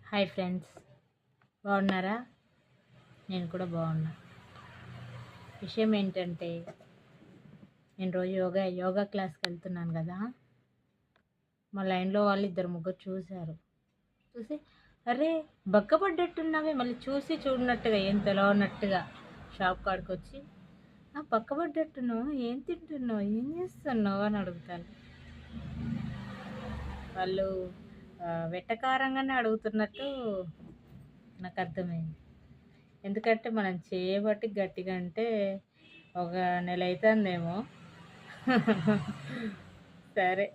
Hi friends, బాగున్నారా? నేను కూడా బాగున్నా. విషయం ఏంటంటే, నేను రోజు యోగా క్లాస్కి వెళ్తున్నాను కదా. మా లైన్లో వాళ్ళు ఇద్దరు ముగ్గురు చూసి అరే బక్కపడ్డట్టున్నావే, మళ్ళీ చూడనట్టుగా ఏం తెలవనట్టుగా షాప్ కాడికి వచ్చి బక్కపడ్డట్టున్నావు, ఏం తింటున్నావు, ఏం చేస్తున్నావు అని అడుగుతాను. వాళ్ళు వెట్టకారంగానే అడుగుతున్నట్టు నాకు అర్థమైంది. ఎందుకంటే మనం చేయబట్టి గట్టిగా అంటే ఒక నెల అవుతుందేమో. సరే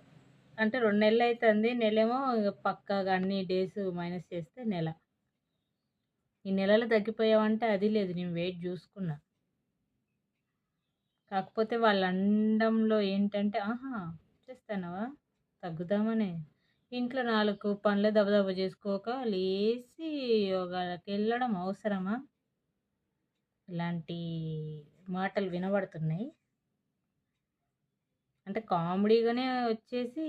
అంటే 2 నెలలు అవుతుంది, నెలేమో పక్కాగా అన్ని డేస్ మైనస్ చేస్తే నెల. ఈ నెలలో తగ్గిపోయావంటే అది లేదు, నేను వెయిట్ చూసుకున్నా. కాకపోతే వాళ్ళ అండంలో ఏంటంటే చేస్తానవా తగ్గుదామనే, ఇంట్లో 4 పనులు దబదబ చేసుకోక లేచి యోగాకి వెళ్ళడం అవసరమా? ఇలాంటి మాటలు వినబడుతున్నాయి. అంటే కామెడీగానే వచ్చేసి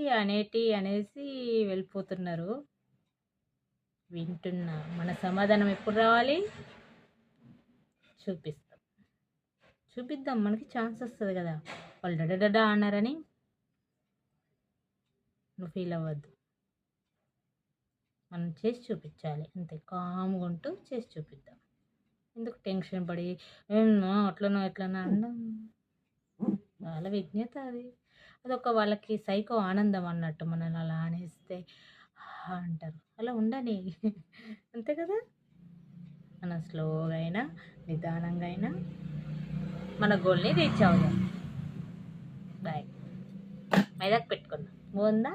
అనేసి వెళ్ళిపోతున్నారు. వింటున్నా. మన సమాధానం ఎప్పుడు రావాలి? చూపిద్దాం, మనకి ఛాన్స్ వస్తుంది కదా. వాళ్ళు డడడడా అన్నారని నువ్వు ఫీల్ అవ్వద్దు. మనం చేసి చూపించాలి, అంతే. కామ్గా ఉంటూ చేసి చూపిద్దాం. ఎందుకు టెన్షన్ పడి అట్లనో ఎట్లనో అన్నాం. వాళ్ళ విజ్ఞత అది. అదొక వాళ్ళకి సైకో ఆనందం అన్నట్టు. మనల్ని అలా అనేస్తే అంటారు. అలా ఉండని, అంతే కదా. మనం స్లోగా అయినా నిదానంగా అయినా మన గోల్ని రీచ్ అవుదాం. బాయ్. మైదాకు పెట్టుకుందాం, బాగుందా?